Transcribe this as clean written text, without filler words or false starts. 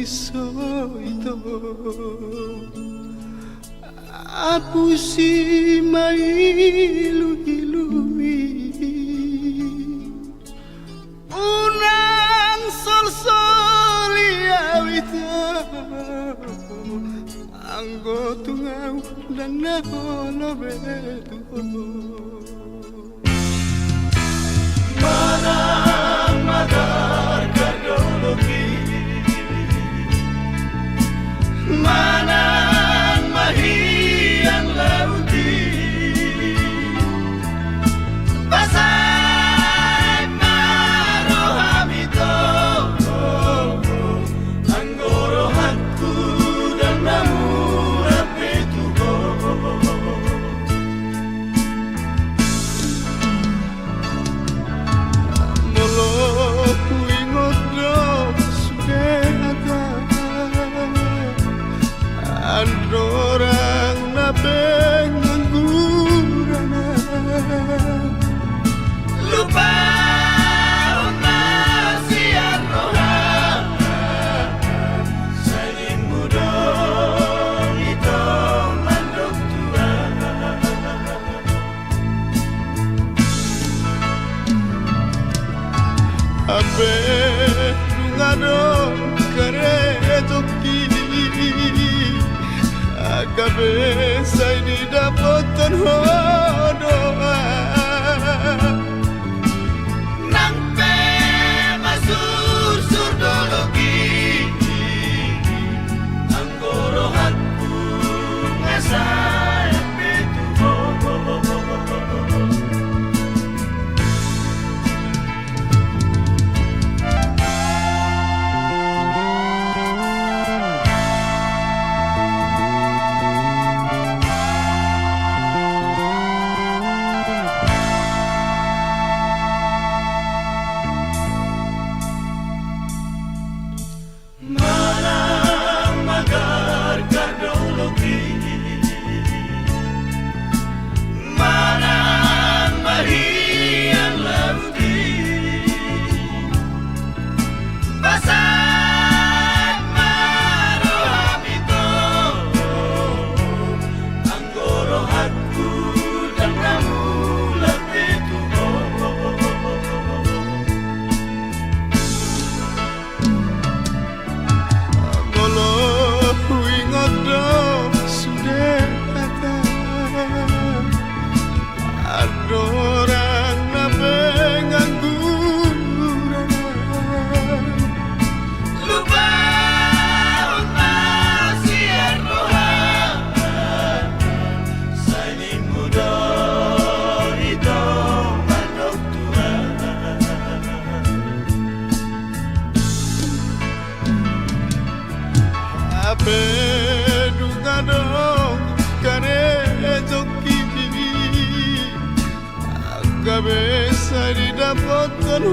iso ito aku si mailu-ilui unang sol-soliawita anggo tungau dan naholo betu Manang magar kardologi Manang mahiang lauti Pasay marohamito Anggorohatku dan namurap betuho Andorang na pengangguran Lupa na siya rohan Sa mudong itong mandok tuan Abe dungano karetoki Kabesa ini dapatan hodoa Nang pe masur-sur dologi Anggorohatku ngasay betuho Manang magar kardologi Manang mahiang lauti Pasay marohamito Anggorohatku dan namulap betuho Andorang na pengangguran Lupa na siya rohan Sa mudong itong mandok tuan Abe dungano karetoki Kabesa di dapatan